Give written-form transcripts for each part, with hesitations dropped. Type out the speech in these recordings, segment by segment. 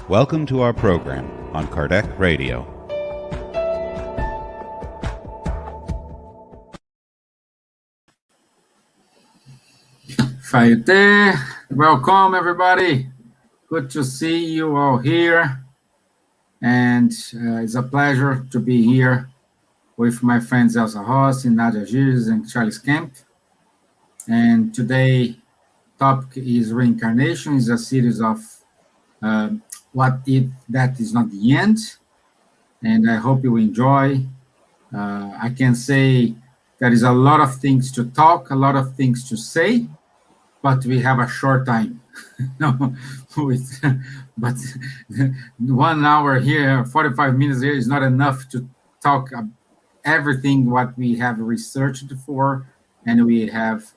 Welcome to our program on Kardec Radio. Fayete, welcome everybody. Good to see you all here. And it's a pleasure to be here with my friends Elsa Rossi, Nadja, Gircis, and Charles Kempf. And today, topic is Reincarnation. Is a series of what if that is not the end. And I hope you enjoy. I can say there is a lot of things to talk, a lot of things to say, but we have a short time. But 1 hour here, 45 minutes here is not enough to talk everything what we have researched for and we have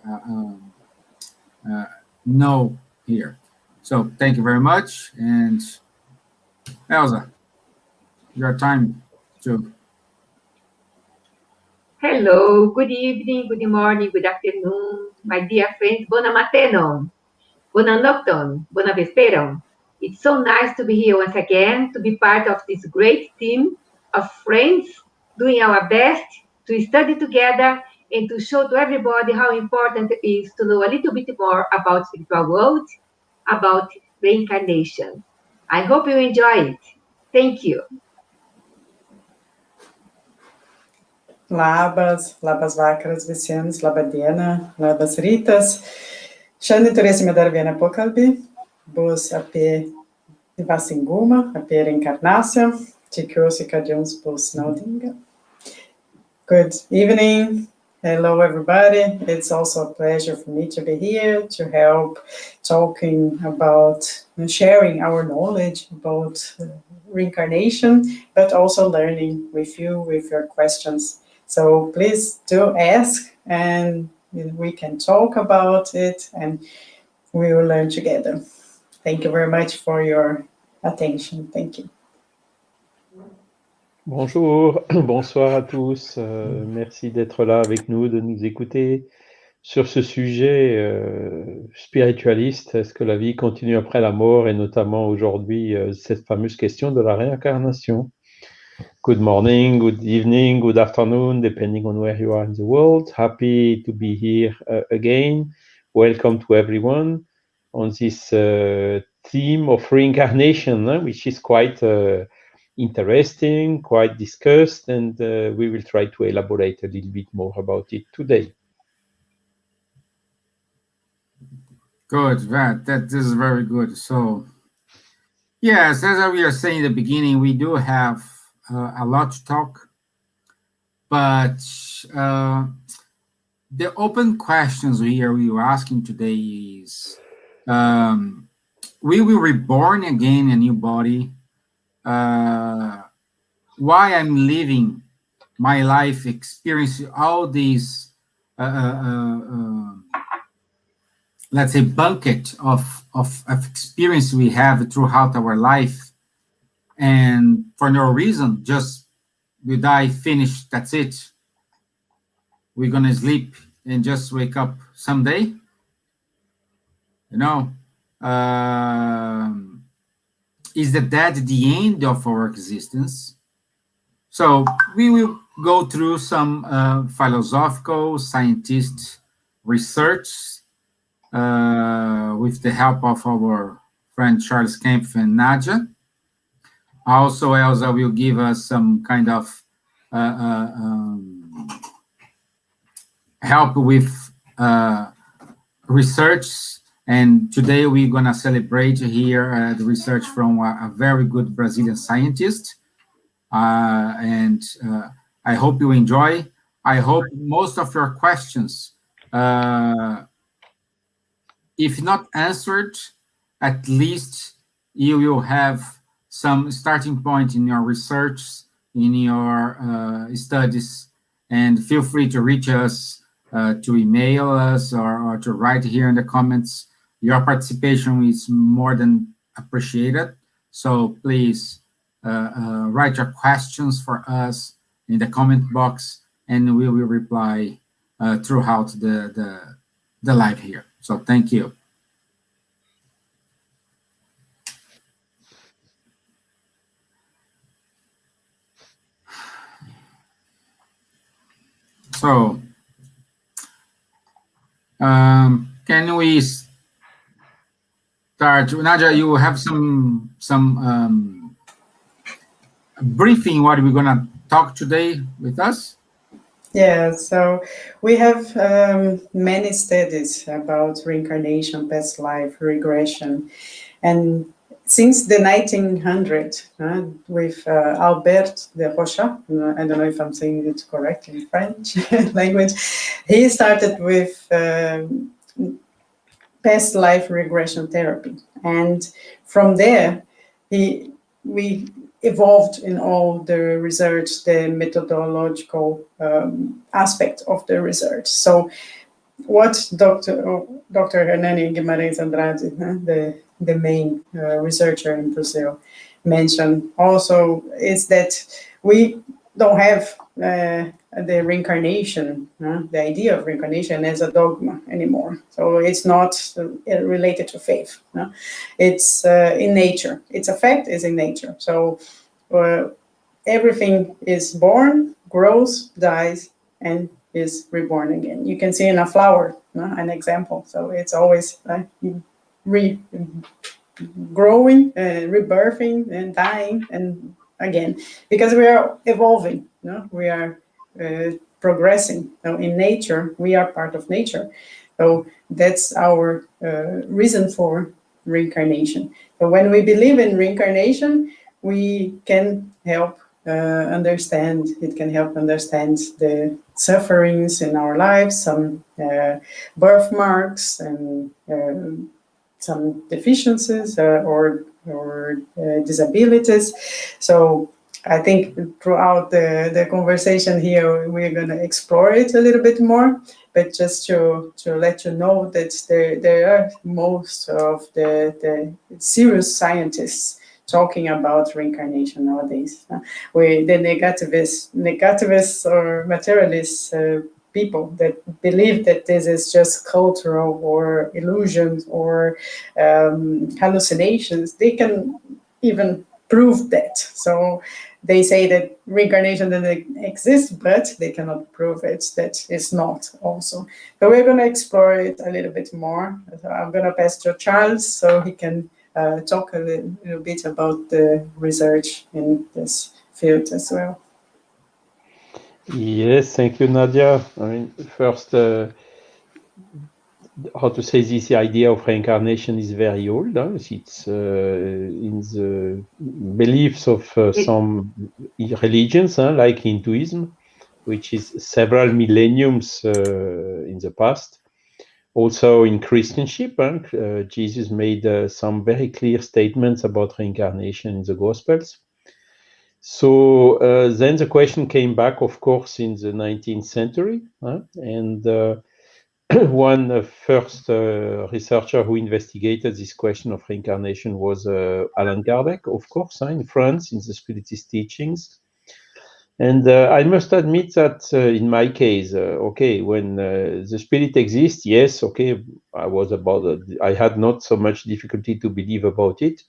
know here. So thank you very much. And Elsa, your time to. Hello, good evening, good morning, good afternoon, my dear friends. Buona mateno, buona nocton, buona vesperon. It's so nice to be here once again, to be part of this great team of friends doing our best to study together and to show to everybody how important it is to know a little bit more about spiritual world, about reincarnation. I hope you enjoy it. Thank you. Labas vakaras visiems, laba diena, labas rytas. Šiandien turėsime dar vieną pokalbį, bus apie dvasingumą, apie reinkarnaciją. Tikiuosi, kad jums bus naudinga. Good evening. Hello, everybody. It's also a pleasure for me to be here to help talking about and sharing our knowledge about reincarnation, but also learning with you, with your questions. So please do ask, and we can talk about it, and we will learn together. Thank you very much for your attention. Thank you. Bonjour, bonsoir à tous. Merci d'être là avec nous, de nous écouter sur ce sujet spiritualiste. Est-ce que la vie continue après la mort? Et notamment aujourd'hui, cette fameuse question de la réincarnation. Good morning, good evening, good afternoon, depending on where you are in the world. Happy to be here again. Welcome to everyone on this theme of reincarnation, which is quite interesting, quite discussed, and we will try to elaborate a little bit more about it today. Good, this is very good. So, yes, as we are saying in the beginning, we do have a lot to talk, but the open questions we are asking today is, we will reborn again a new body. Why I'm living my life, experiencing all these, let's say, bucket of experience we have throughout our life, and for no reason, just we die, finish, that's it. We're gonna sleep and just wake up someday. Is the death the end of our existence? So we will go through some philosophical, scientist research with the help of our friend Charles Kempf and Nadja. Also, Elsa will give us some kind of help with research. And today we're going to celebrate here the research from a very good Brazilian scientist. And I hope you enjoy. I hope most of your questions, if not answered, at least you will have some starting point in your research, in your studies, and feel free to reach us, to email us, or to write here in the comments. Your participation is more than appreciated. So please write your questions for us in the comment box, and we will reply throughout the live here. So thank you. So, can we start? Nadja, you have some briefing what we're gonna talk today with us? Yeah, so we have many studies about reincarnation, past life, regression, and since the 1900s, with Albert de Rocha, I don't know if I'm saying it correctly in French language, he started with past life regression therapy, and from there, we evolved in all the research, the methodological aspect of the research. So what Dr. Hernani Guimarães Andrade, the main researcher in Brazil, mentioned also is that we don't have the reincarnation, the idea of reincarnation as a dogma anymore. So it's not related to faith. It's in nature. It's a fact, is in nature. So everything is born, grows, dies, and is reborn again. You can see in a flower, an example. So it's always growing, rebirthing, and dying, and again, because we are evolving. We are progressing. So in nature, we are part of nature. So that's our reason for reincarnation. So when we believe in reincarnation, we can help understand. It can help understand the sufferings in our lives, some birthmarks, and some deficiencies or disabilities. So I think throughout the conversation here, we're going to explore it a little bit more. But just to let you know that there are most of the serious scientists talking about reincarnation nowadays. The negativists or materialists people that believe that this is just cultural or illusions or hallucinations, they can even prove that. So they say that reincarnation doesn't exist, but they cannot prove it, that it's not also. But we're going to explore it a little bit more. So I'm going to pass to Charles so he can talk a little bit about the research in this field as well. Yes, thank you, Nadja. I mean, first, how to say this, the idea of reincarnation is very old. It's in the beliefs of some religions, like Hinduism, which is several millenniums in the past. Also in Christianship, Jesus made some very clear statements about reincarnation in the Gospels. So then the question came back, of course, in the 19th century, and one first researcher who investigated this question of reincarnation was Allan Kardec, of course, in France, in the Spiritist teachings. And I must admit that in my case, when the spirit exists, yes, I had not so much difficulty to believe about it.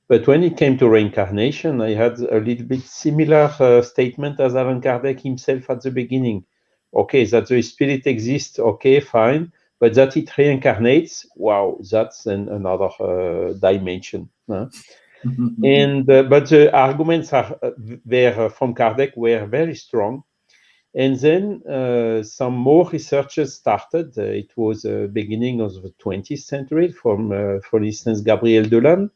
But when it came to reincarnation, I had a little bit similar statement as Allan Kardec himself at the beginning. Okay, that the spirit exists, okay, fine. But that it reincarnates, wow, that's another dimension. And but the arguments were from Kardec were very strong, and then some more researchers started. It was beginning of the 20th century, from, for instance, Gabriel Delanne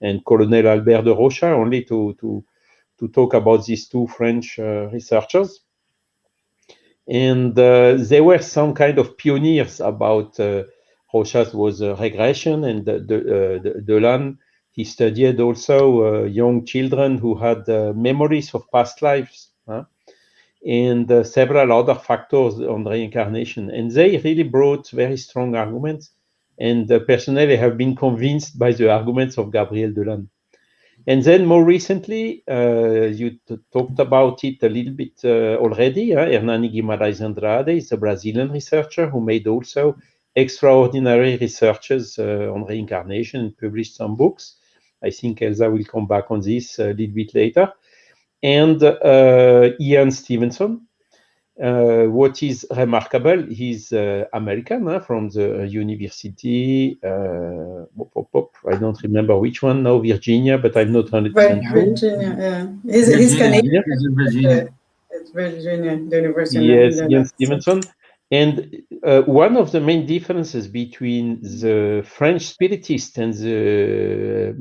and Colonel Albert de Rocha, only to talk about these two French researchers. And there were some kind of pioneers about Rocha's was regression, and Delanne, he studied also young children who had memories of past lives, and several other factors on reincarnation. And they really brought very strong arguments. And personally, I have been convinced by the arguments of Gabriel Delanne. And then more recently, you talked about it a little bit already. Hernani Guimarães Andrade is a Brazilian researcher who made also extraordinary researches on reincarnation and published some books. I think Elsa will come back on this a little bit later. And Ian Stevenson, what is remarkable, he's American, from the university, I don't remember which one now, Virginia, but I'm not 100% sure. Virginia, yeah. He's Canadian. Virginia. It's Virginia, the University of Yes, Maryland. Ian Stevenson. And one of the main differences between the French Spiritist and the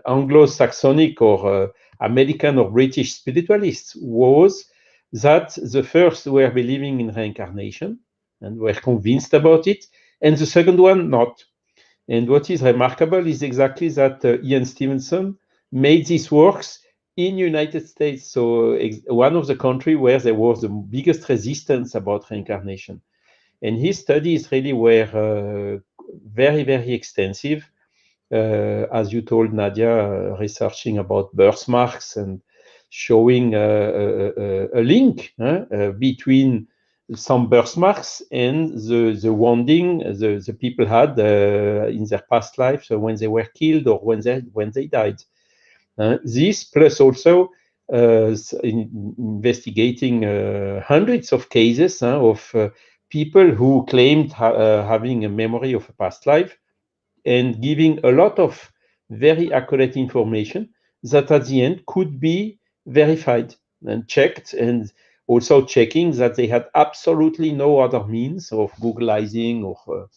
Anglo-Saxonic or American or British spiritualists was that the first were believing in reincarnation and were convinced about it, and the second one not. And what is remarkable is exactly that Ian Stevenson made these works in United States, so one of the countries where there was the biggest resistance about reincarnation. And his studies really were very, very extensive, as you told Nadja, researching about birthmarks and showing a link between some birthmarks and the wounding the people had in their past life, so when they were killed or when they died. This plus also investigating hundreds of cases of people who claimed having a memory of a past life and giving a lot of very accurate information that at the end could be verified and checked, and also checking that they had absolutely no other means of Googleizing or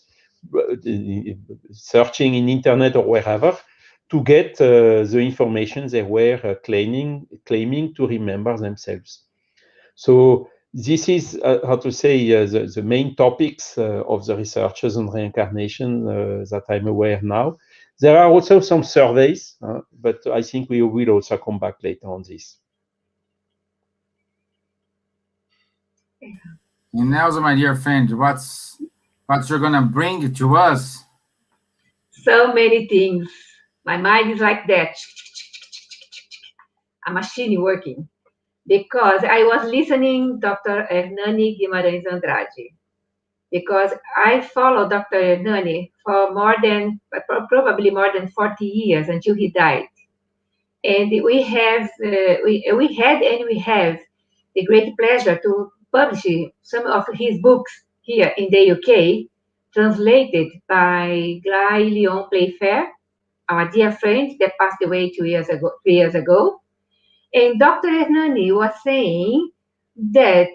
searching in internet or wherever to get the information they were claiming to remember themselves. So this is, how to say, the main topics of the researchers on reincarnation that I'm aware now. There are also some surveys, but I think we will also come back later on this. And Elsa, my dear friend, what you're gonna bring to us? So many things. My mind is like that. A machine working. Because I was listening Dr. Hernani Guimarães Andrade. Because I followed Dr. Hernani for probably more than 40 years until he died. And we have the great pleasure to publish some of his books here in the UK, translated by Guy Leon Playfair, our dear friend that passed away 3 years ago. And Dr. Hernani was saying that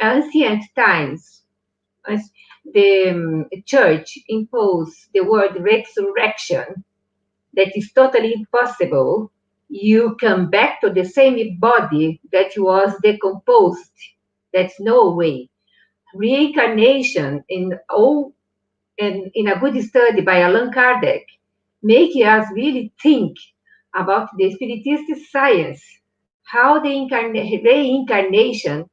ancient times, as the church imposed the word resurrection, that is totally impossible. You come back to the same body that was decomposed. That's no way. Reincarnation in a good study by Allan Kardec make us really think about the spiritist science, how the reincarnation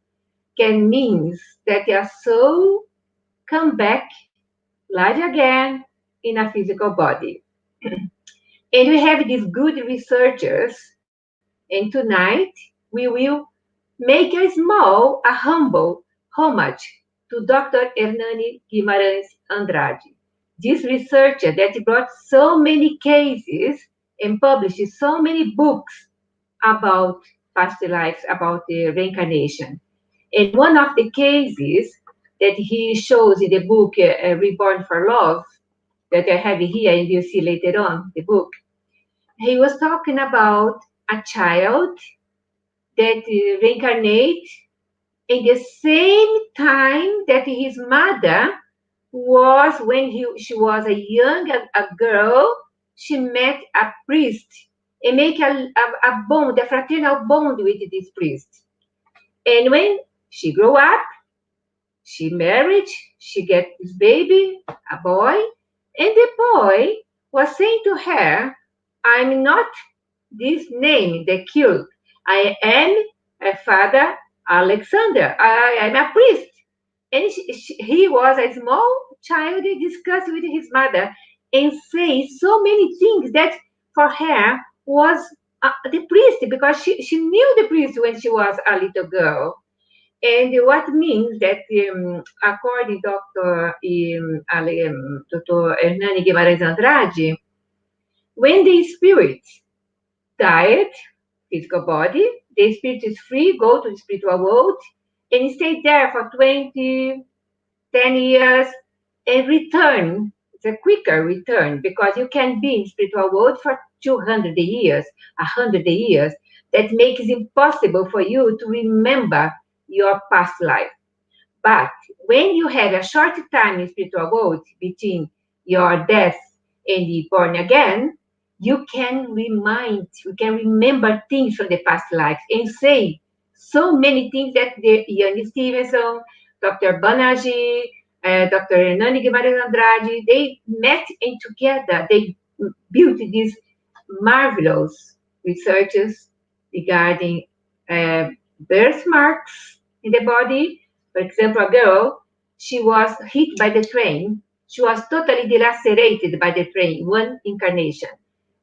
can mean that your soul come back, live again in a physical body. And we have these good researchers, and tonight we will make a humble homage to Dr. Hernani Guimarães Andrade, this researcher that brought so many cases and published so many books about past lives, about the reincarnation. And one of the cases that he shows in the book Reborn for Love, that I have here and you'll see later on the book, he was talking about a child that reincarnates in the same time that his mother was, when she was a girl, she met a priest and make a bond, a fraternal bond with this priest. And when she grew up, she married, she get this baby, a boy, and the boy was saying to her, I'm not this name they killed. I am a Father Alexander. I am a priest. And he was a small child, discussed with his mother and say so many things that for her was the priest, because she knew the priest when she was a little girl. And what means that, according to Dr. Hernani Guimarães Andrade, when the spirit died, physical body, the spirit is free, go to the spiritual world, and stay there for 20, 10 years and return. It's a quicker return because you can be in spiritual world for 200 years, 100 years. That makes it impossible for you to remember your past life. But when you have a short time in spiritual world between your death and the born again, you can remember things from the past lives and say so many things that the Ian Stevenson, Dr. Banerjee, Dr. Hernani Guimarães Andrade, they met and together they built these marvelous researches regarding birthmarks in the body. For example, a girl, she was hit by the train. She was totally delacerated by the train, one incarnation.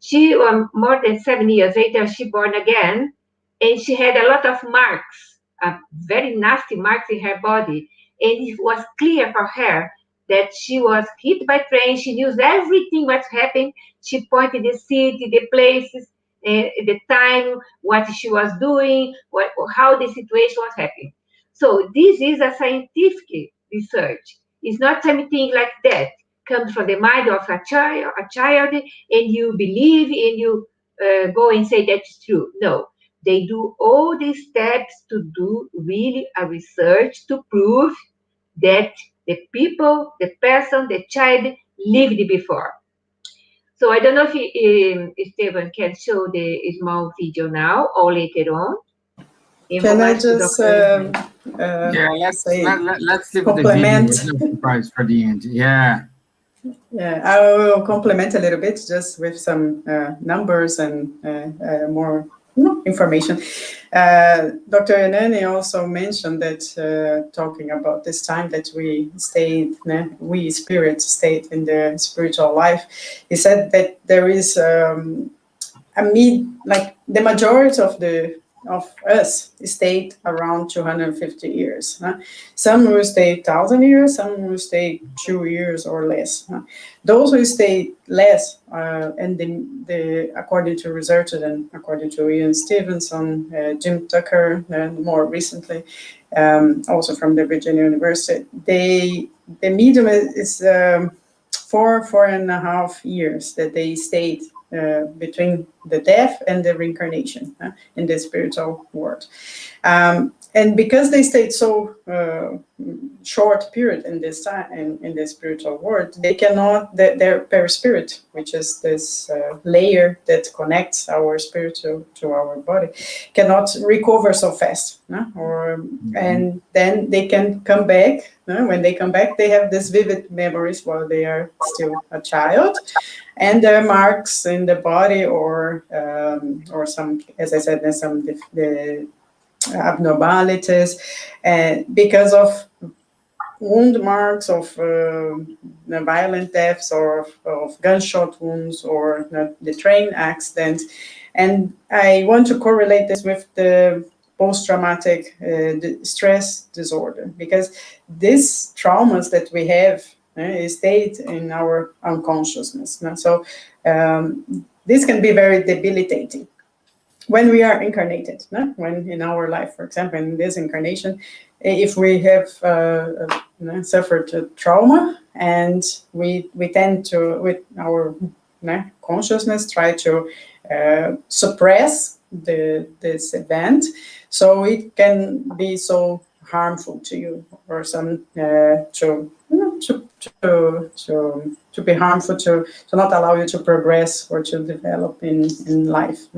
She, more than 7 years later, she born again, and she had a lot of marks, very nasty marks in her body. And it was clear for her that she was hit by train. She knew everything what's happened. She pointed the city, the places, the time, what she was doing, how the situation was happening. So this is a scientific research. It's not something like that. Comes from the mind of a child, and you believe and you go and say that's true. No, they do all these steps to do really a research to prove that the people, the person, the child lived before. So I don't know if Stevan can show the small video now or later on. Can I just let's say leave compliment the video surprise for the end. Yeah. Yeah, I will complement a little bit just with some numbers and more information. Dr. Hernani also mentioned that talking about this time that we stayed, we spirits stayed in the spiritual life, he said that there is like the majority of us stayed around 250 years. Some will stay 1,000 years, some will stay 2 years or less. Those who stay less, and the according to researchers and according to Ian Stevenson, Jim Tucker, more recently, also from the Virginia University, the medium is 4.5 years that they stayed between the death and the reincarnation in the spiritual world. And because they stayed so short period in this time in the spiritual world, they cannot, their perispirit, which is this layer that connects our spirit to our body, cannot recover so fast. And then they can come back. When they come back, they have these vivid memories while they are still a child. And there are marks in the body, or some, as I said, there's some the abnormalities, because of wound marks of violent deaths or of gunshot wounds or the train accident. And I want to correlate this with the post-traumatic stress disorder, because these traumas that we have stayed in our unconsciousness. So this can be very debilitating when we are incarnated. When in our life, for example, in this incarnation, if we have suffered a trauma, and we tend to, with our consciousness, try to suppress this event, so it can be so harmful to you, or some to be harmful, to not allow you to progress or to develop in life.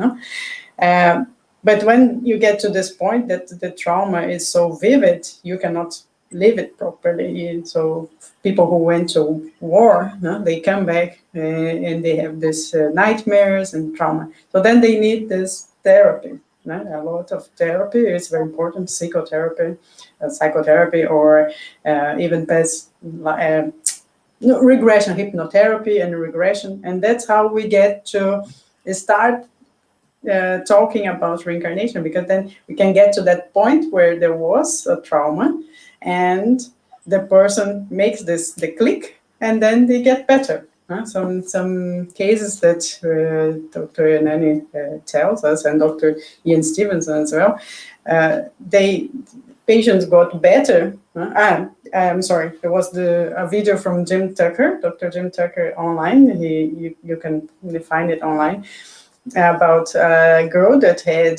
But when you get to this point that the trauma is so vivid, you cannot live it properly. So people who went to war, they come back and they have this nightmares and trauma. So then they need this therapy. A lot of therapy is very important, psychotherapy, or even past regression, hypnotherapy and regression. And that's how we get to start talking about reincarnation, because then we can get to that point where there was a trauma and the person makes the click, and then they get better. Some cases that Dr. Hernani tells us, and Dr. Ian Stevenson as well, patients got better. I'm sorry, there was a video from Jim Tucker, Dr. Jim Tucker online. You can find it online, about a girl that had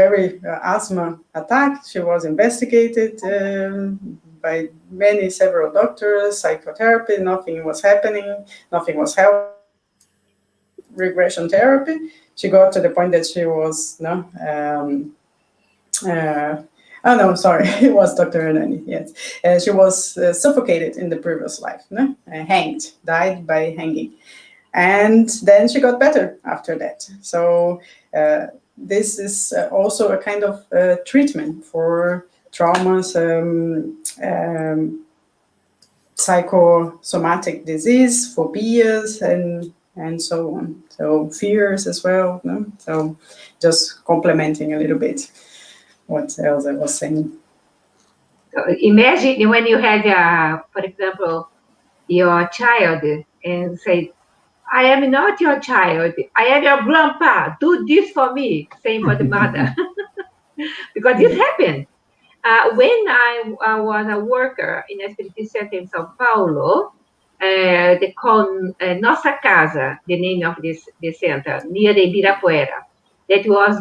very asthma attack. She was investigated by several doctors, psychotherapy, nothing was happening, nothing was helping. Regression therapy, she got to the point that she was it was Dr. Hernani, yes. She was suffocated in the previous life, hanged, died by hanging. And then she got better after that. So this is also a kind of treatment for traumas, psychosomatic disease, phobias, and so on. So fears as well. No? So just complementing a little bit what Elsa was saying. So imagine when you had, for example, your child and say, I am not your child, I am your grandpa, do this for me, same for the mother. Because this happened. When I was a worker in a Espiritu Center in São Paulo, they call Nossa Casa, the name of this center, near the Ibirapuera. That was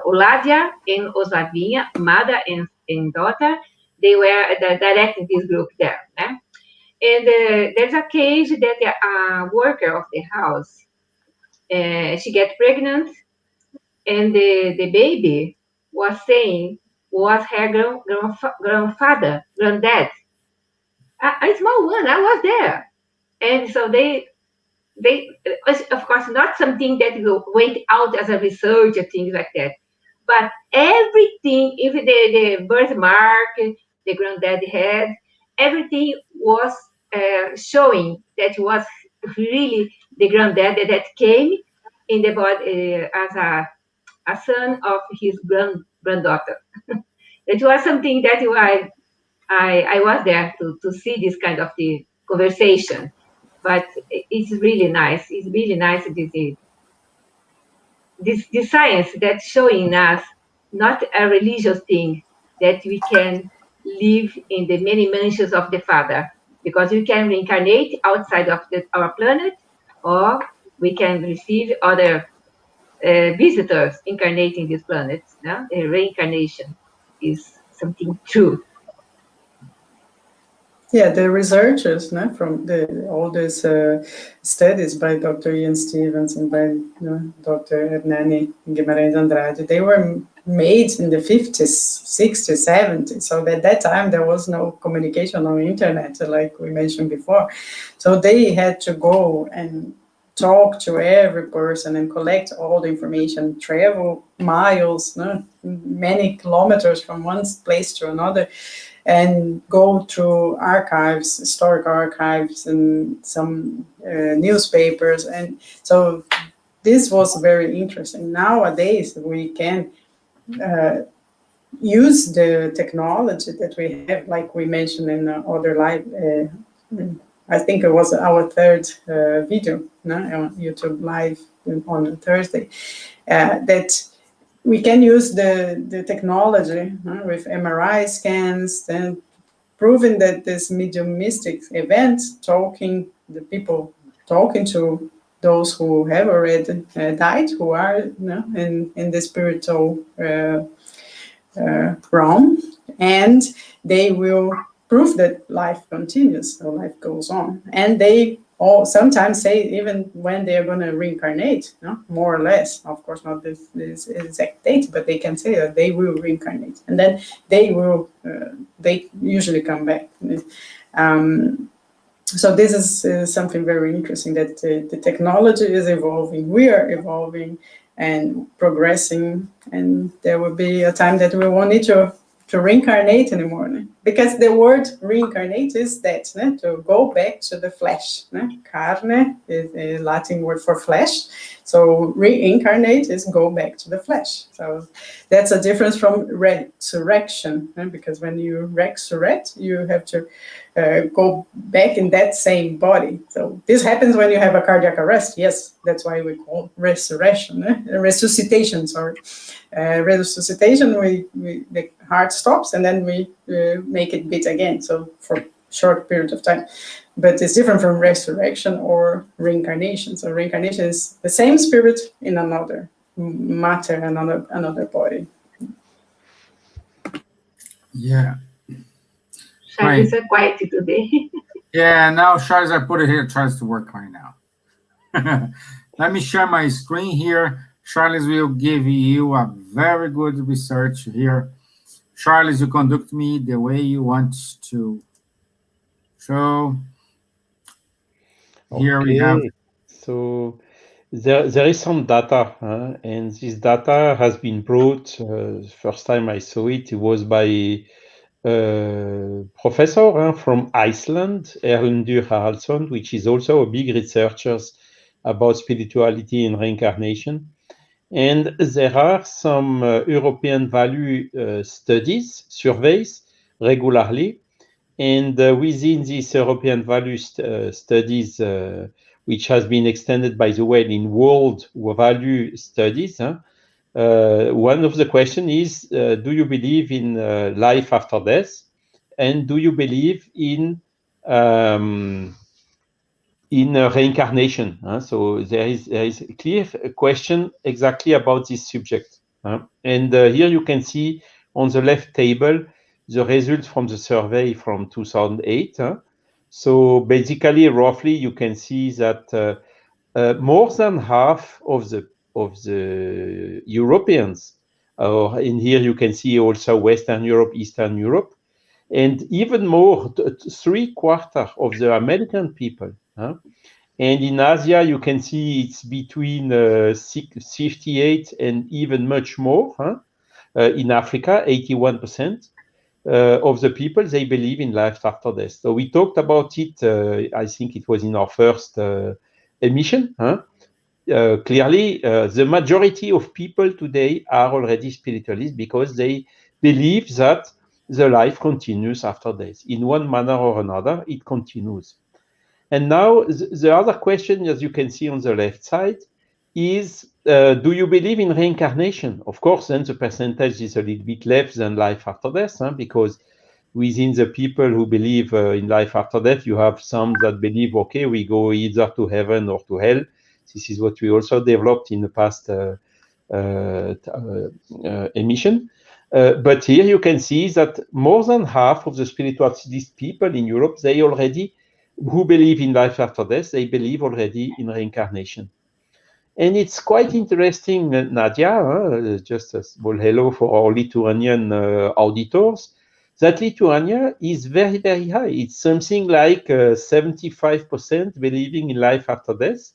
Oladia and Osavinha, mother and daughter. They were directing this group there. And there's a case that a worker of the house, she gets pregnant, and the baby was saying was her grandfather, granddad. A small one, I was there. And so they, of course, not something that went out as a research or things like that. But everything, even the birthmark the granddad had, everything was showing that was really the granddad that came in the body as a son of his granddaughter. It was something that I was there to see this kind of the conversation. But it's really nice. It's really nice, this science that's showing us not a religious thing, that we can live in the many mansions of the Father, because we can reincarnate outside of our planet, or we can receive other visitors incarnating this planet. No? Reincarnation is something true. Yeah, the researchers from all these studies by Dr. Ian Stevens and by Dr. Hernani Guimarães Andrade, they were made in the 50s, 60s, 70s. So at that time, there was no communication on the internet, like we mentioned before. So they had to go and talk to every person and collect all the information, travel miles, many kilometers from one place to another, and go through archives, historic archives, and some newspapers. And so this was very interesting. Nowadays, we can use the technology that we have, like we mentioned in other live, I think it was our third video on YouTube Live on Thursday, that we can use the technology with MRI scans and proving that this mediumistic event, the people talking to those who have already died, who are in the spiritual realm, and they will prove that life continues, so life goes on. And they all sometimes say even when they are going to reincarnate, more or less, of course not this exact date, but they can say that they will reincarnate, and then they usually come back. So this is something very interesting, that the technology is evolving, we are evolving and progressing, and there will be a time that we won't need to reincarnate anymore, because the word reincarnate is that, to go back to the flesh. Carne is a Latin word for flesh, so reincarnate is go back to the flesh. So that's a difference from resurrection, because when you resurrect, you have to go back in that same body. So this happens when you have a cardiac arrest. Yes, that's why we call resurrection, resuscitation. Sorry, resuscitation. The heart stops and then we make it beat again. So for short period of time, but it's different from resurrection or reincarnation. So reincarnation is the same spirit in another matter, another body. Yeah. Charlie is so quiet today. Yeah, now Charles, I put it here, it tries to work right now. Let me share my screen here. Charles will give you a very good research here. Charles, you conduct me the way you want to show. Here we have. So there is some data, and this data has been brought. First time I saw it, it was by a professor from Iceland, Erlendur Haraldsson, which is also a big researcher about spirituality and reincarnation. And there are some European value studies, surveys regularly. And within these European value studies, which has been extended, by the way, in world value studies, one of the questions is, do you believe in life after death? And do you believe in reincarnation? So there is a clear question exactly about this subject. And here you can see on the left table the results from the survey from 2008. So basically, roughly, you can see that more than half of the Europeans, or in here you can see also Western Europe, Eastern Europe, and even more, 3/4 of the American people. And in Asia, you can see it's between 58 and even much more. In Africa, 81% of the people, they believe in life after death. So we talked about it, I think it was in our first emission. Clearly, the majority of people today are already spiritualists because they believe that the life continues after death. In one manner or another, it continues. And now the other question, as you can see on the left side, is do you believe in reincarnation? Of course, then the percentage is a little bit less than life after death, because within the people who believe in life after death, you have some that believe, okay, we go either to heaven or to hell. This is what we also developed in the past emission. But here you can see that more than half of the spiritualist people in Europe, they already, who believe in life after death, they believe already in reincarnation. And it's quite interesting, Nadja, just a small hello for our Lithuanian auditors, that Lithuania is very, very high. It's something like 75% believing in life after death.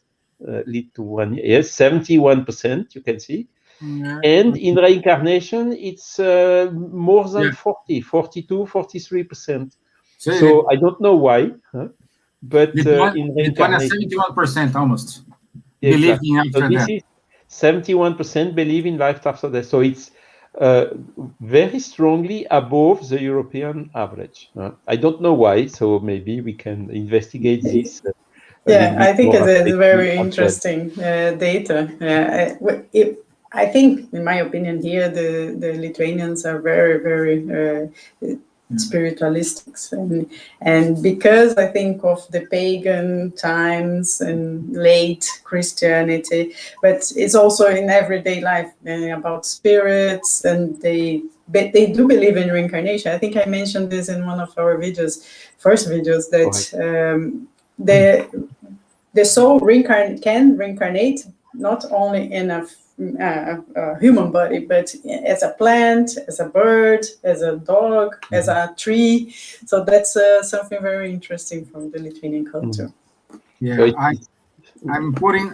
Lithuania, yes, 71%, you can see. Yeah. And in reincarnation, it's more than 42, 43%. So I don't know why, but in reincarnation, 71% almost. Exactly. So this is 71% believe in life after death. So it's very strongly above the European average. I don't know why, so maybe we can investigate this. I think it's very interesting data. I think, in my opinion here, the Lithuanians are very, very spiritualistic, and because I think of the pagan times and late Christianity, but it's also in everyday life about spirits, and they do believe in reincarnation. I think I mentioned this in one of our first videos, that the soul can reincarnate not only in a human body, but as a plant, as a bird, as a dog, as a tree. So that's something very interesting from the Lithuanian culture. Yeah, I'm putting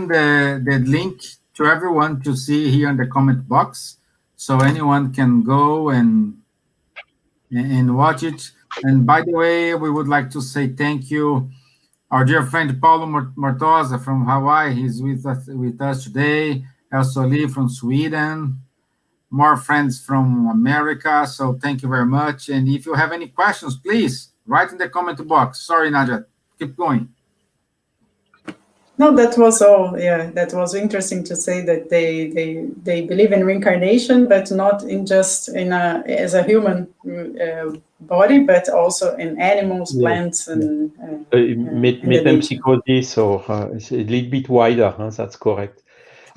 the link to everyone to see here in the comment box, so anyone can go and watch it. And by the way, we would like to say thank you. Our dear friend Paulo Mortosa from Hawaii, he's with us today. Elsa Lee from Sweden, more friends from America. So thank you very much. And if you have any questions, please Write in the comment box. Sorry, Nadja. Keep going. No, that was all. Yeah, that was interesting to say that they believe in reincarnation, but not in just as a human body, but also in animals, plants, and metempsychosis, or it's a little bit wider. That's correct.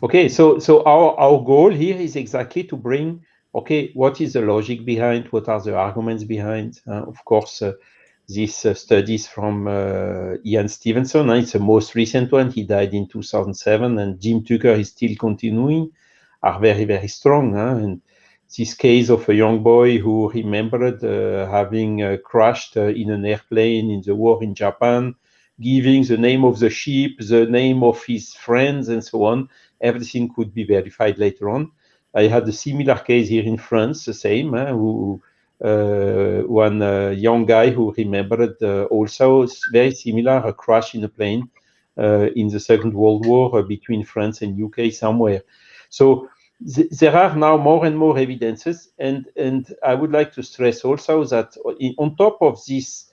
Okay, so our goal here is exactly to bring, okay, what is the logic behind, what are the arguments behind? Of course, these studies from Ian Stevenson, it's the most recent one. He died in 2007, and Jim Tucker is still continuing, are very, very strong. And this case of a young boy who remembered having crashed in an airplane in the war in Japan, giving the name of the ship, the name of his friends, and so on. Everything could be verified later on. I had a similar case here in France, the same, one young guy who remembered also very similar, a crash in a plane in the Second World War between France and UK somewhere. So there are now more and more evidences, and I would like to stress also that on top of these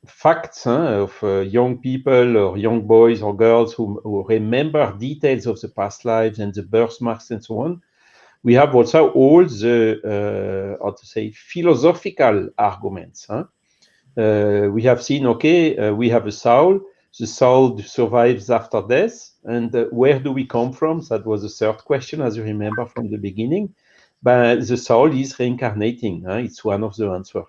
facts of young people or young boys or girls who remember details of the past lives and the birthmarks and so on, we have also all the, how to say, philosophical arguments. We have seen, okay, we have a soul. The soul survives after death. And where do we come from? That was the third question, as you remember from the beginning. But the soul is reincarnating. It's one of the answers.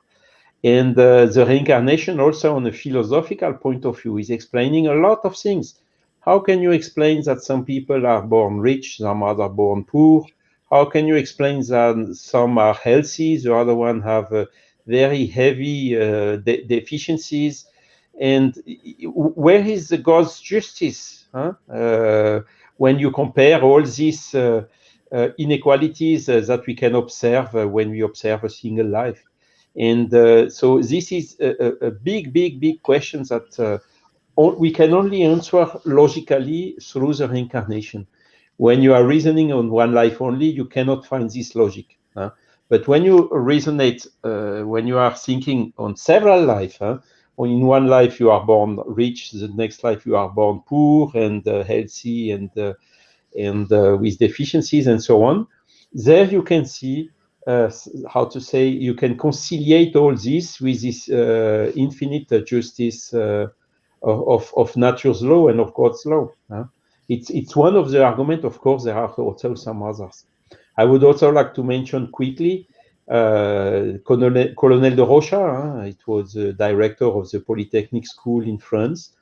And the reincarnation also on a philosophical point of view is explaining a lot of things. How can you explain that some people are born rich, some are born poor? How can you explain that some are healthy, the other one have very heavy deficiencies? And where is the God's justice? When you compare all these inequalities that we can observe when we observe a single life. And so this is a big question that we can only answer logically through the reincarnation. When you are reasoning on one life only, you cannot find this logic. But when you resonate, when you are thinking on several lives, in one life you are born rich, the next life you are born poor and healthy and with deficiencies and so on, there you can see how to say, you can conciliate all this with this infinite justice of nature's law and of God's law. It's one of the arguments. Of course, there are also some others. I would also like to mention quickly Colonel de Rocha. It was the director of the Polytechnic School in France.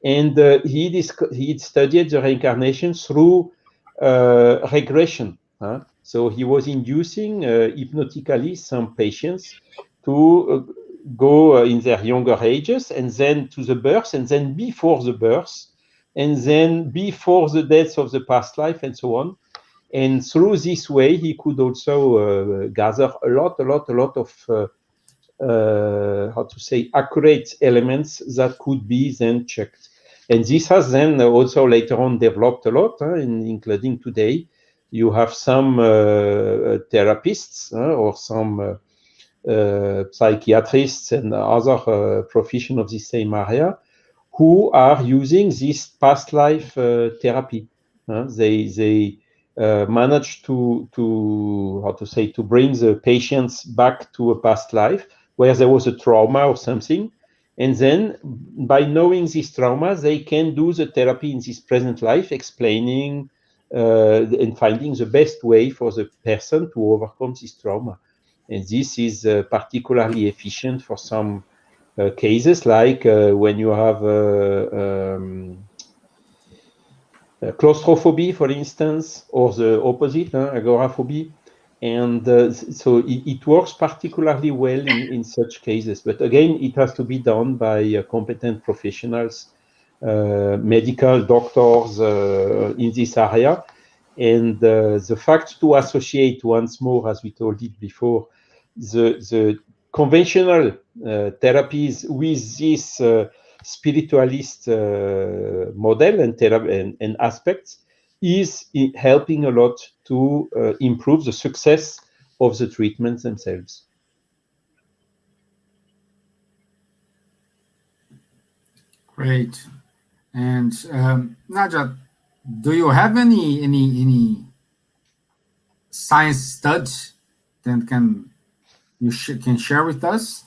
And he studied the reincarnation through regression. So he was inducing hypnotically some patients to go in their younger ages, and then to the birth, and then before the birth, and then before the deaths of the past life, and so on. And through this way, he could also gather a lot of how to say, accurate elements that could be then checked. And this has then also later on developed a lot, including today. You have some therapists or some psychiatrists and other professionals of the same area who are using this past life therapy. They manage to how to say, to bring the patients back to a past life where there was a trauma or something, and then by knowing this trauma, they can do the therapy in this present life, explaining and finding the best way for the person to overcome this trauma. And this is particularly efficient for some cases, like when you have claustrophobia, for instance, or the opposite, agoraphobia. And so it works particularly well in such cases. But again, it has to be done by competent professionals, medical doctors in this area. And the fact to associate once more, as we told it before, the conventional therapies with this spiritualist model and aspects is helping a lot to improve the success of the treatments themselves. Great. And Nadja, do you have any science studies that can share with us?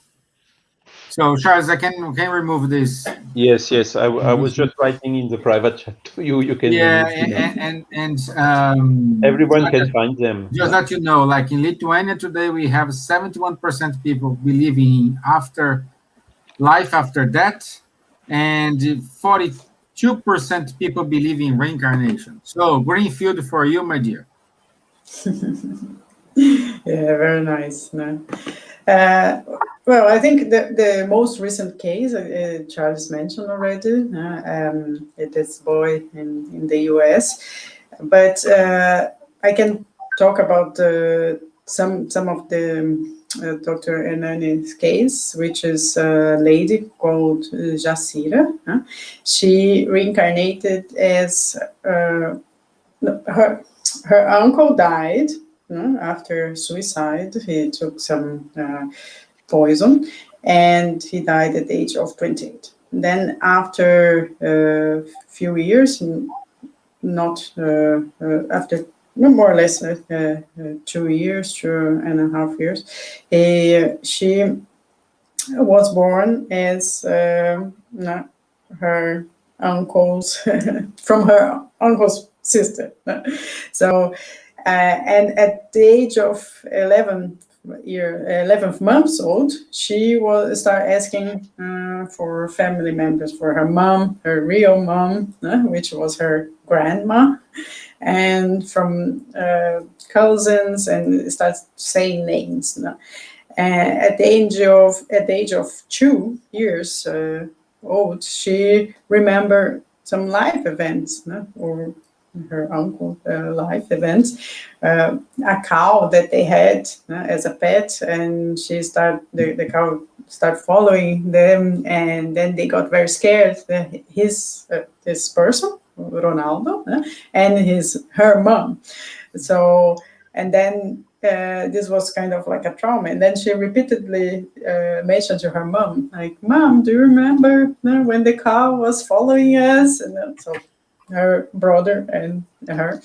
So Charles, I can remove this. Yes, I was just writing in the private chat to you. You can Yeah, remove and everyone can find them. just let you know, like in Lithuania today, we have 71% people believing after life after death, and 42% people believe in reincarnation. So greenfield for you, my dear. Yeah, very nice. No? Well, I think the most recent case Charles mentioned already. It is boy in the U.S., but I can talk about some of the Dr. Hernani's case, which is a lady called Jacira. She reincarnated as her uncle died after suicide. He took some poison, and he died at the age of 28. Then after a few years, not after more or less 2 years, 2.5 years, she was born as her uncle's from her uncle's sister. So and at the age of 11 months old, she will start asking for family members, for her mom, her real mom, which was her grandma, and from cousins, and starts saying names. At the age of 2 years old, she remembered some life events, or her uncle life events, a cow that they had as a pet, and the cow start following them, and then they got very scared. This person, Ronaldo, and her mom. So, and then this was kind of like a trauma. And then she repeatedly mentioned to her mom, like, "Mom, do you remember when the cow was following us?" And so her brother and her,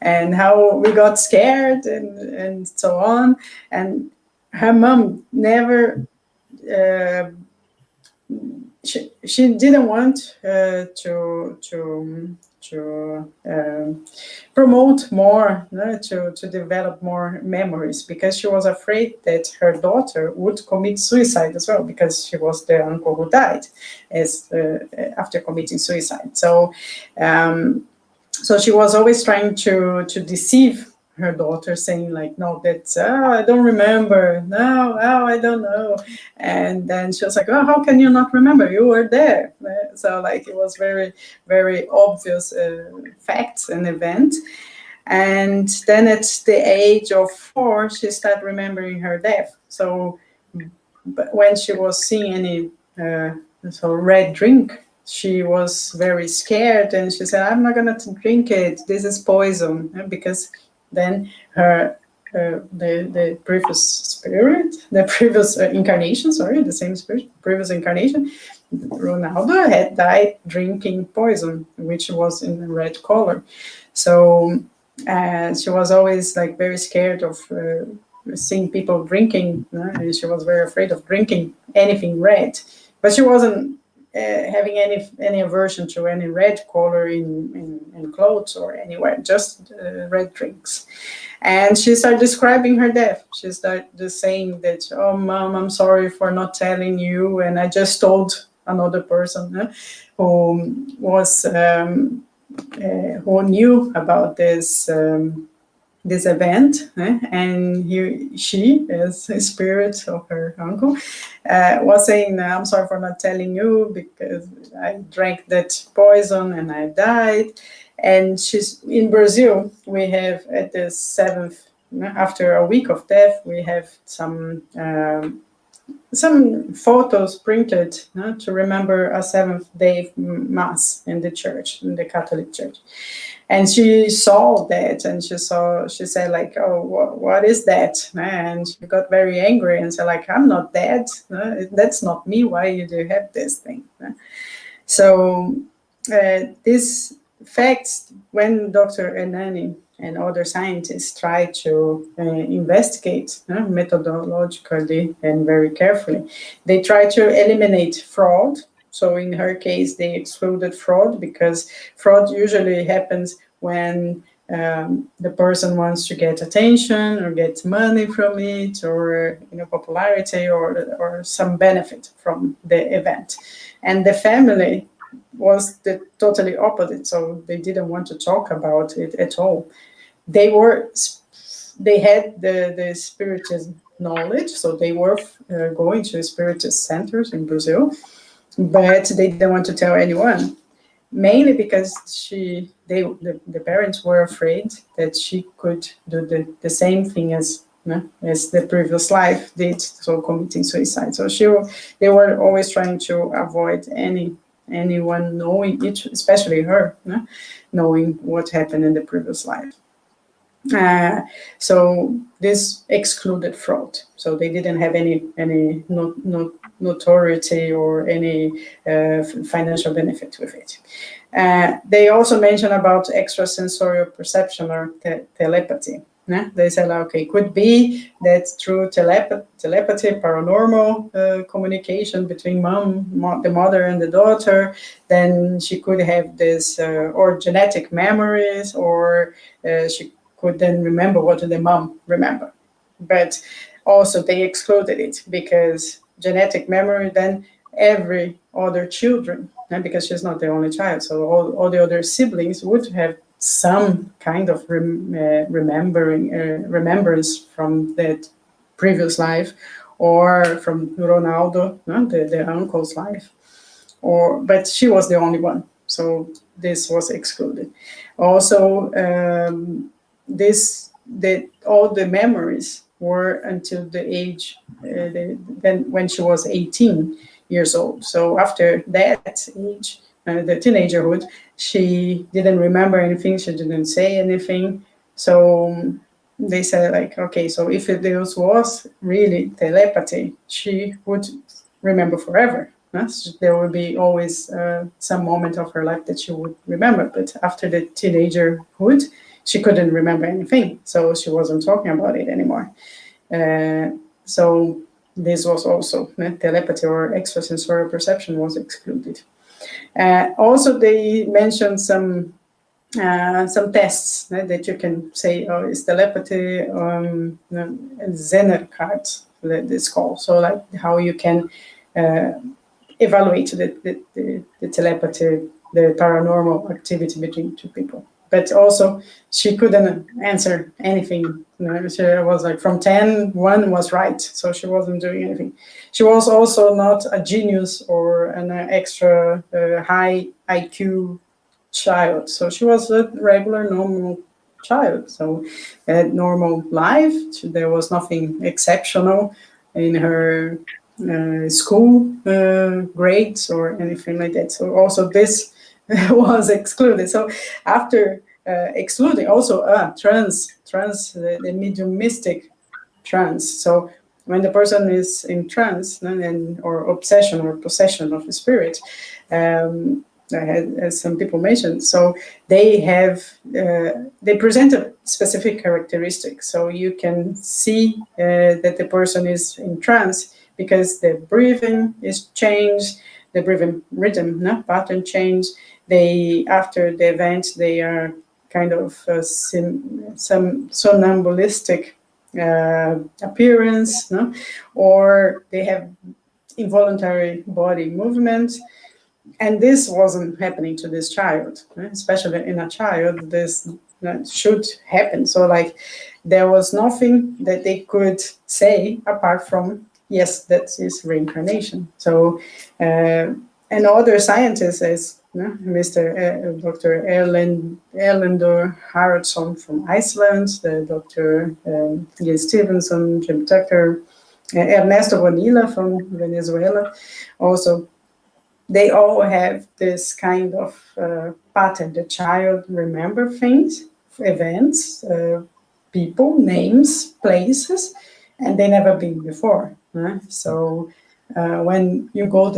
and how we got scared and so on. And her mom never, she didn't want to promote more, to develop more memories, because she was afraid that her daughter would commit suicide as well, because she was the uncle who died after committing suicide. So she was always trying to deceive her daughter, saying like, "No, that's I don't remember. No, I don't know." And then she was like, "Oh, how can you not remember? You were there." So like it was very, very obvious facts and events. And then at the age of 4, she started remembering her death. So when she was seeing any red drink, she was very scared, and she said, "I'm not going to drink it. This is poison." Because then the previous spirit, the previous incarnation, the same spirit, previous incarnation, Ronaldo had died drinking poison, which was in a red color. So she was always like very scared of seeing people drinking, and she was very afraid of drinking anything red. But she wasn't having any aversion to any red color in clothes or anywhere, just red drinks. And she started describing her death. She started saying that, "Oh, Mom, I'm sorry for not telling you, and I just told another person who was who knew about this event, and she, as a spirit of her uncle, was saying, 'I'm sorry for not telling you, because I drank that poison and I died.'" And she's in Brazil. We have at the 7th, after a week of death, we have some photos printed to remember a 7th-day mass in the church, in the Catholic Church. And she saw that, and she said like, "Oh, what is that?" And she got very angry and said like, "I'm not dead. That's not me. Why do you have this thing?" So this facts, when Dr. Ernani and other scientists try to investigate methodologically and very carefully, they try to eliminate fraud. So in her case, they excluded fraud because fraud usually happens when the person wants to get attention or get money from it, or popularity, or some benefit from the event. And the family was the totally opposite, so they didn't want to talk about it at all. They had the spiritist knowledge, so they were going to spiritist centers in Brazil, but they didn't want to tell anyone, mainly because the parents were afraid that she could do the same thing as the previous life did, so committing suicide. So they were always trying to avoid anyone knowing it, especially her, knowing what happened in the previous life. So this excluded fraud. So they didn't have any notoriety or any financial benefit with it. They also mentioned about extrasensorial perception or telepathy. They said, okay, could be that through telepathy, paranormal communication between the mother and the daughter, then she could have this, or genetic memories, or she could then remember what the mom remember. But also they excluded it because genetic memory, then every other children, because she's not the only child, so all the other siblings would have some kind of remembrance from that previous life, or from Ronaldo, the uncle's life, but she was the only one, so this was excluded. Also, all the memories were until the age then when she was 18 years old. So after that age, the teenagerhood, she didn't remember anything, she didn't say anything. So they said, like, okay, so if this was really telepathy, she would remember forever. There would be always some moment of her life that she would remember, but after the teenagerhood, she couldn't remember anything, so she wasn't talking about it anymore. So this was also telepathy or extrasensorial perception was excluded. Also, they mentioned some tests that you can say, oh, it's telepathy, Zener cards, it's called. So like how you can evaluate the telepathy, the paranormal activity between two people. But also, she couldn't answer anything. She was like, from 10, 1 was right, so she wasn't doing anything. She was also not a genius or an extra high IQ child. So she was a regular, normal child. So had normal life. There was nothing exceptional in her school grades or anything like that. So also this was excluded. So after excluding also the mediumistic trance. So when the person is in trance or obsession or possession of the spirit, as some people mentioned, so they present a specific characteristic. So you can see that the person is in trance because the breathing is changed, the breathing rhythm, pattern change. After the event, they are kind of some somnambulistic appearance, or they have involuntary body movement. And this wasn't happening to this child, especially in a child, this should happen. So like there was nothing that they could say apart from, yes, that is reincarnation. So, and other scientists, as Dr. Erlendur Haraldsson from Iceland, Dr. Gil Stevenson, Jim Tucker, Ernesto Bonilla from Venezuela, also, they all have this kind of pattern. The child remember things, events, people, names, places, and they never been before. So when you go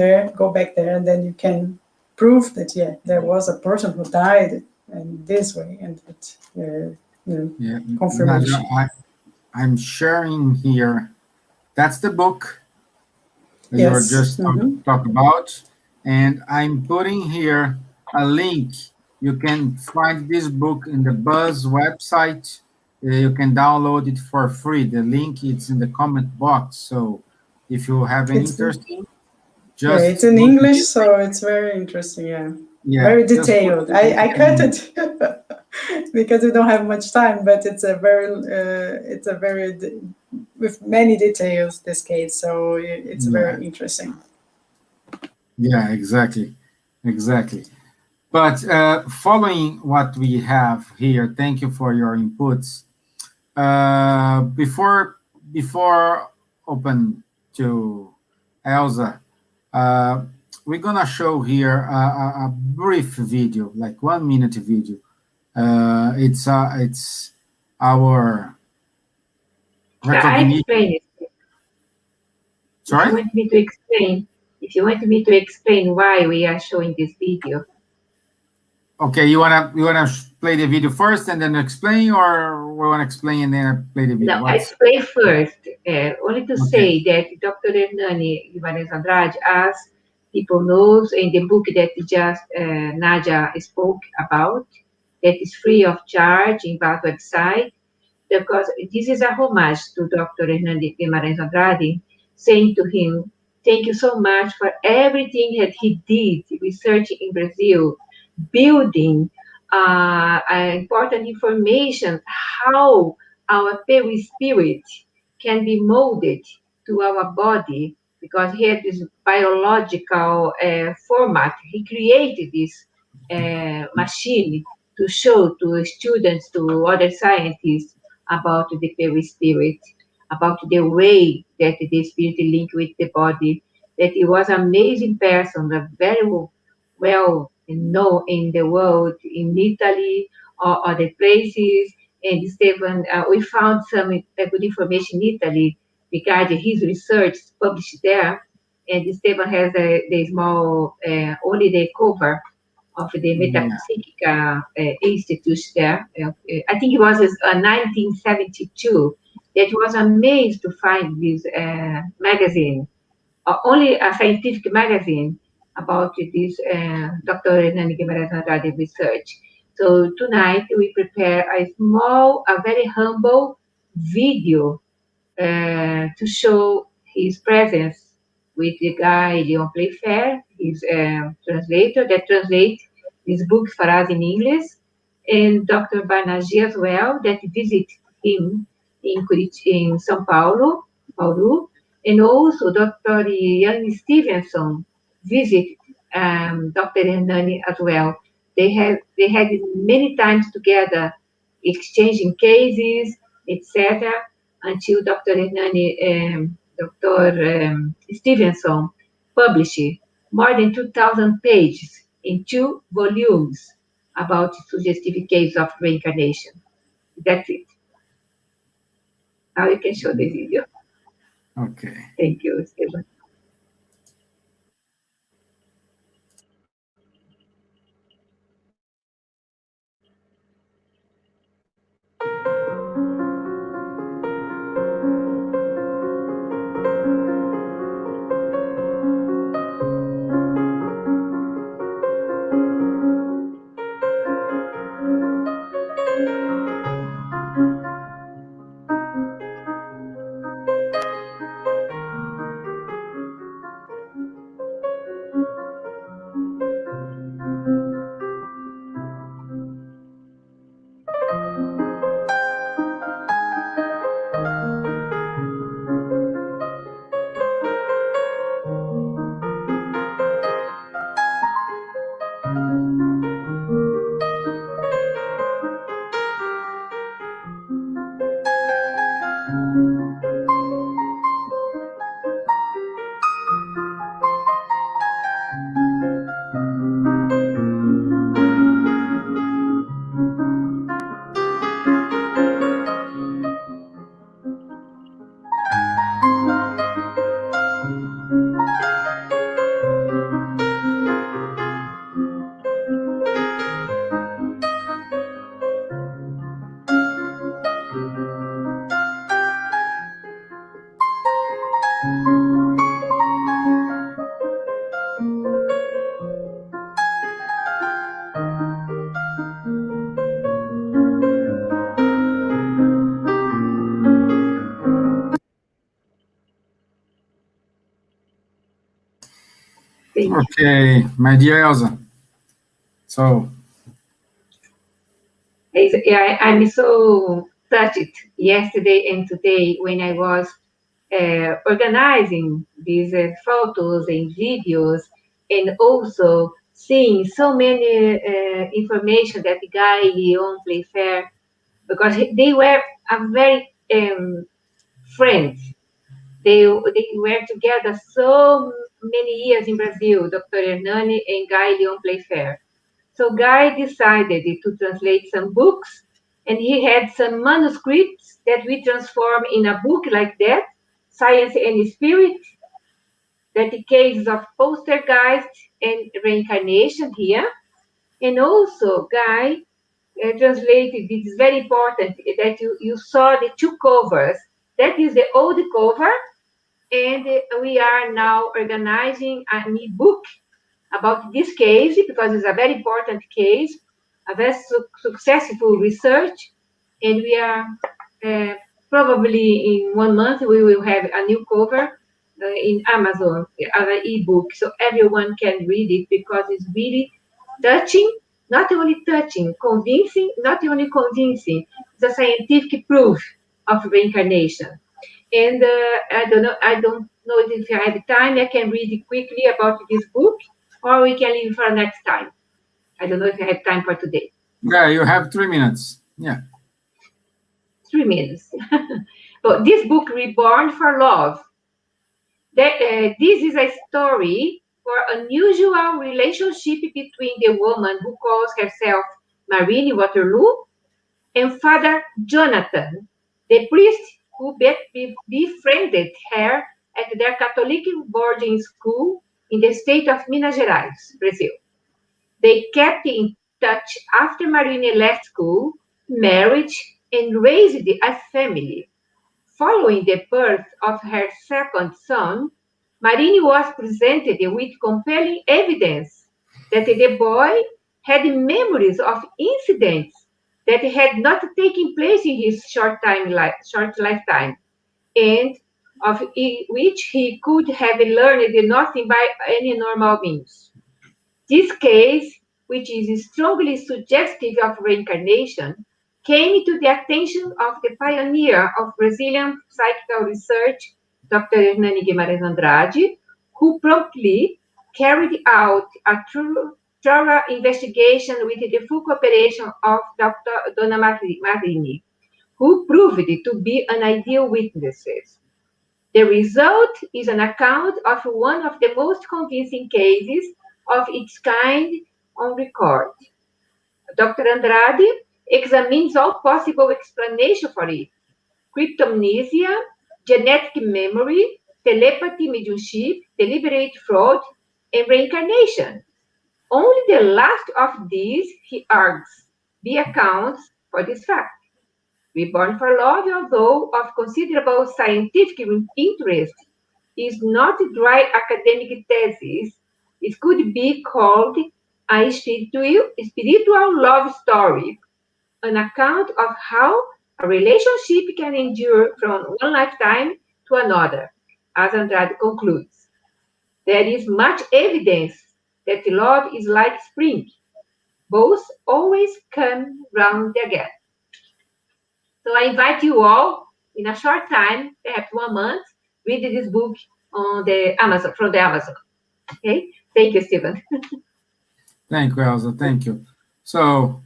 back there, and then you can proof that there was a person who died in this way, and that confirmation. Nadja, I'm sharing here. That's the book that you were Yes. just talking about, and I'm putting here a link. You can find this book in the Buzz website. You can download it for free. The link is in the comment box. So if you have any interest in, just it's in English, so it's very interesting. Very detailed. I cut it because we don't have much time, but it's a very with many details this case, so it's very interesting. Yeah, exactly. But following what we have here, thank you for your inputs. Before open to Elsa, we're gonna show here a brief video, like 1 minute video. It's our recognition. I explain it. Sorry? If you want me to explain why we are showing this video. Okay, you wanna play the video first and then explain, or we wanna explain and then play the video? No, I explain first. Only to say that Dr. Hernani Guimarães Andrade, as people knows in the book that just Nadja spoke about, that is free of charge in that website, because this is a homage to Dr. Hernani Guimarães Andrade, saying to him, thank you so much for everything that he did, research in Brazil, building important information, how our perispirit can be molded to our body, because he had this biological format. He created this machine to show to students, to other scientists about the perispirit, about the way that the spirit linked with the body, that he was an amazing person, a very well known in the world, in Italy or other places. And Stevan, we found some good information in Italy regarding his research published there. And Stevan has the small, only the cover of the Metapsychica Institute there. I think it was 1972 that was amazed to find this magazine, only a scientific magazine about this Dr. Hernani Guimarães Andrade research. So tonight we prepare a very humble video to show his presence with the guy Leon Playfair, his translator that translates this book for us in English, and Dr. Barnagi as well, that visit him in São Paulo, and also Dr. Ian Stevenson visit Dr. Hernani as well. They had many times together, exchanging cases, etc., until Dr. Hernani, Dr. Stevenson published more than 2,000 pages in 2 volumes about suggestive cases of reincarnation. That's it. Now you can show the video. Okay. Thank you, Stevan. Thank you. Okay, my dear Elsa. So, I'm so touched yesterday and today when I was organizing these photos and videos, and also seeing so many information that Guy, Leon, Playfair, because they were a very friends. They were together so many years in Brazil, Dr. Hernani and Guy Leon Playfair. So Guy decided to translate some books, and he had some manuscripts that we transform in a book like that, Science and Spirit, that the cases of poltergeist and reincarnation here. And also Guy translated, this is very important, that you saw the two covers. That is the old cover, and we are now organizing a new book about this case, because it's a very important case, a very successful research, and we are probably in 1 month we will have a new cover in Amazon, an ebook, so everyone can read it, because it's really touching, not only touching, convincing, not only convincing, it's a scientific proof of reincarnation. And I don't know if I have time, I can read it quickly about this book, or we can leave for next time. I don't know if I have time for today. yeah, you have 3 minutes. Yeah. 3 minutes. But this book, Reborn for Love, this is a story for unusual relationship between the woman who calls herself Marine Waterloo and Father Jonathan, the priest who befriended her at their Catholic boarding school in the state of Minas Gerais, Brazil. They kept in touch after Marine left school, married, and raised a family. Following the birth of her second son, Marine was presented with compelling evidence that the boy had memories of incidents that had not taken place in his short lifetime, and of which he could have learned nothing by any normal means. This case, which is strongly suggestive of reincarnation, came to the attention of the pioneer of Brazilian psychical research, Dr. Hernani Guimarães Andrade, who promptly carried out a thorough investigation with the full cooperation of Dr. Dona Marine, who proved to be an ideal witness. The result is an account of one of the most convincing cases of its kind on record. Dr. Andrade examines all possible explanations for it: cryptomnesia, genetic memory, telepathy, mediumship, deliberate fraud, and reincarnation. Only the last of these, he argues, accounts for this fact. Reborn for Love, although of considerable scientific interest, is not a dry academic thesis. It could be called a spiritual love story, an account of how a relationship can endure from one lifetime to another, as Andrade concludes. There is much evidence that love is like spring. Both always come round again. So I invite you all, in a short time, perhaps 1 month, read this book on the Amazon, from the Amazon. Okay? Thank you, Stevan. Thank you, Elsa. Thank you. So,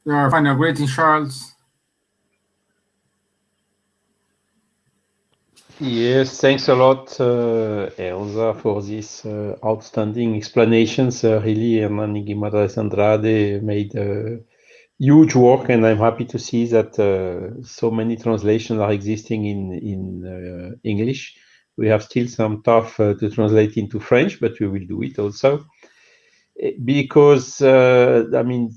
your final greeting, Charles. Yes, thanks a lot, Elsa, for these outstanding explanations. Really, Hernani Guimarães Andrade made huge work, and I'm happy to see that so many translations are existing in English. We have still some tough to translate into French, but we will do it also. Because, I mean,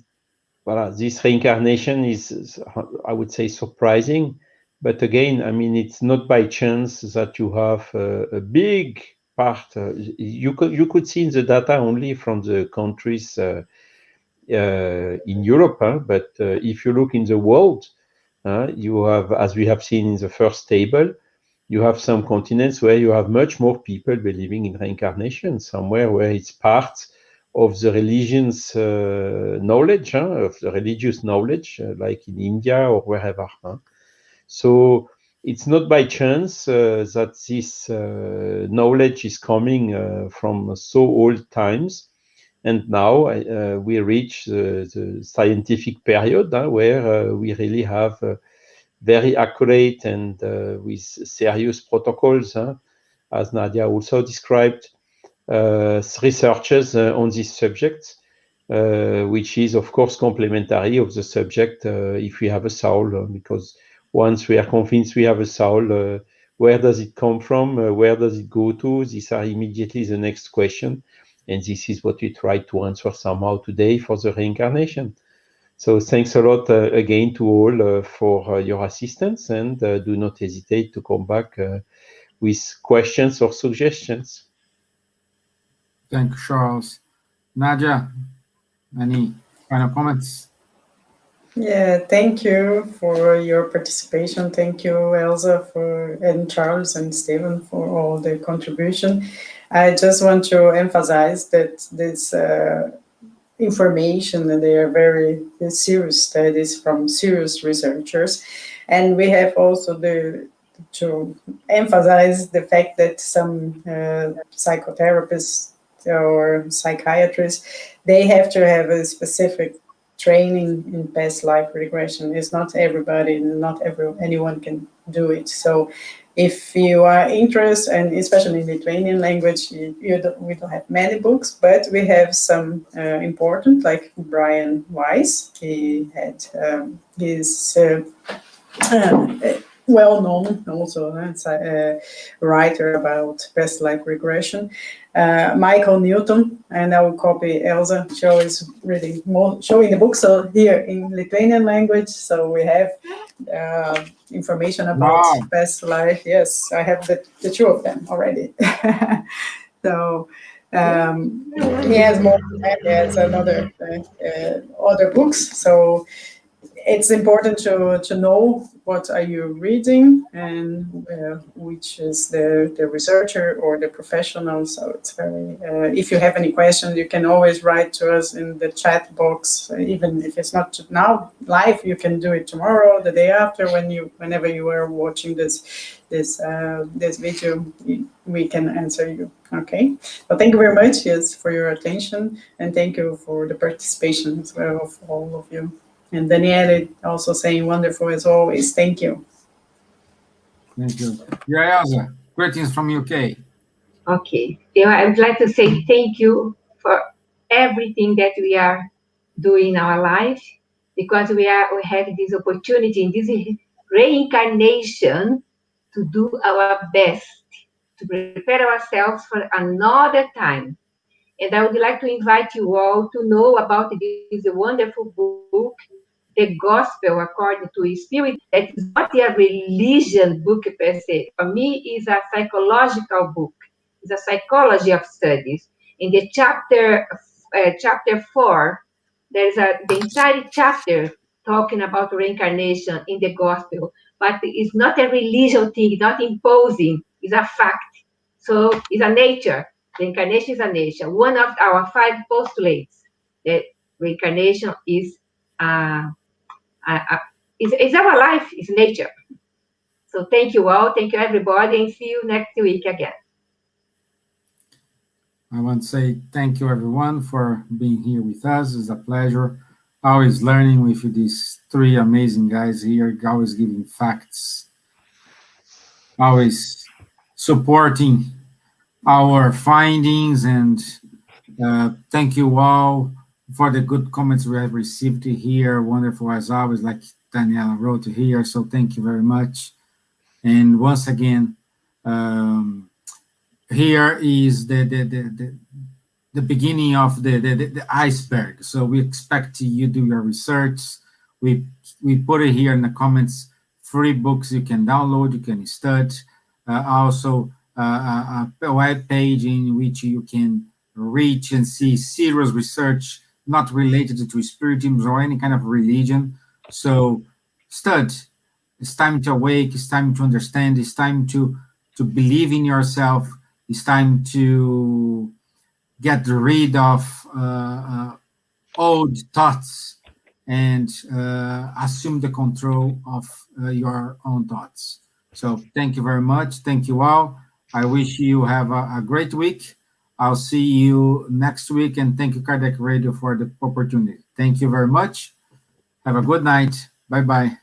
voilà, this reincarnation is, I would say, surprising. But again, I mean, it's not by chance that you have a big part. You could see in the data only from the countries in Europe, but if you look in the world, you have, as we have seen in the first table, you have some continents where you have much more people believing in reincarnation, somewhere where it's part of the religion's knowledge, of the religious knowledge, like in India or wherever. So it's not by chance that this knowledge is coming from so old times. And now we reach the scientific period where we really have very accurate and with serious protocols, as Nadja also described, researches on this subject, which is, of course, complementary of the subject if we have a soul, because once we are convinced we have a soul, where does it come from? Where does it go to? These are immediately the next question. And this is what we try to answer somehow today for the reincarnation. So thanks a lot again to all for your assistance, and do not hesitate to come back with questions or suggestions. Thank you, Charles. Nadja, any final comments? Yeah, thank you for your participation. Thank you, Elsa, and Charles and Stevan for all the contribution. I just want to emphasize that this information, and they are very serious studies from serious researchers, and we have also to emphasize the fact that some psychotherapists or psychiatrists, they have to have a specific training in past life regression. It's not everybody, anyone can do it. So if you are interested, and especially in Lithuanian language, we don't have many books, but we have some important, like Brian Weiss. He had his well-known also a writer about past life regression. Michael Newton, and I will copy Elsa. She always reading more, showing the book. So here in Lithuanian language, so we have information about past life. Yes, I have the two of them already. So he has more. He has another other books. So it's important to know what are you reading and which is the researcher or the professional. So it's very, if you have any questions, you can always write to us in the chat box. Even if it's not now live, you can do it tomorrow, the day after, whenever you are watching this video, we can answer you. Okay. Well, thank you very much, yes, for your attention, and thank you for the participation as well of all of you. And Daniele also saying wonderful as always. Thank you. Thank you. Yeah, Elsa, greetings from UK. Okay. I would like to say thank you for everything that we are doing in our life, because we have this opportunity in this reincarnation to do our best to prepare ourselves for another time. And I would like to invite you all to know about this wonderful book, The Gospel According to Spirit. That is not a religion book per se. For me, it's a psychological book. It's a psychology of studies. In the chapter 4, there's the entire chapter talking about reincarnation in the gospel. But it's not a religion thing, not imposing. It's a fact. So it's a nature. Reincarnation is a nature. One of our 5 postulates that reincarnation is our life, is nature. So thank you all, thank you everybody, and see you next week again. I want to say thank you everyone for being here with us. It's a pleasure. Always learning with these 3 amazing guys here, always giving facts, always supporting our findings, and thank you all for the good comments we have received here. Wonderful as always, like Daniela wrote here. So thank you very much. And once again, here is the beginning of the iceberg. So we expect you do your research. We put it here in the comments. Free books you can download, you can study. Also, a web page in which you can reach and see serious research not related to spiritism or any kind of religion. So study, It's time to awake. It's time to understand. It's time to believe in yourself. It's time to get rid of old thoughts and assume the control of your own thoughts. So thank you very much. Thank you all. I wish you have a great week. I'll see you next week, and thank you, Kardec Radio, for the opportunity. Thank you very much. Have a good night. Bye-bye.